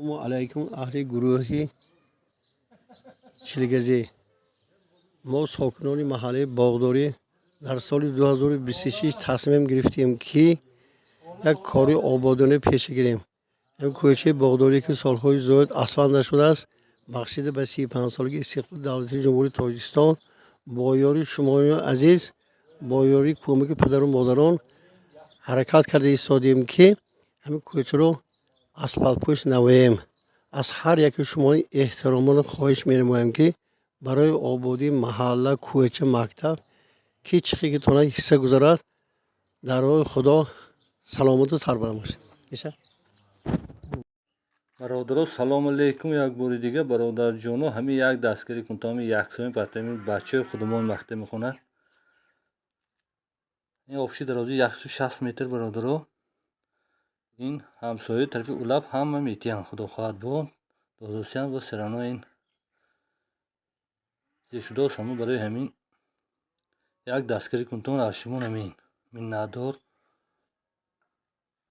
علیکم اهل گروهی چیلگزی. ما ساکنان محله باغداری در سال 2026 تصمیم گرفتیم که یک کاری آبادانه پیش گیریم. این کوچه باغداری که سالهای زیاد اسفند نشده است بخشیده به 35 سالگی استقلال دولتی جمهوری تاجیکستان با یاری شما عزیز، با یاری کمک پدر و مادران حرکت کرده ایستادیم که همین کوچه رو اسفالت پوش نماییم. از هر یک شما احترامان خواهش می‌نمایم که برای آبادی محله، کوچه، مکتب که چیزی که تونه حصه گذارد در راه خدا سلامت و سربلند باشید. میشه؟ برادران سلام علیکم. یک بار دیگه برادر جانو همین یک دستگیری کنتم یکسوم پرتم بچه خودمان مکتب میخونن. این آفشی درازی 160 متر برادران. این همسایه طرف اولاب هم میتیان خدا خواهد بود. داداشیان و سرانو این زیشودا شما برای همین یک دستگیری کنتم از شما نمین من ندار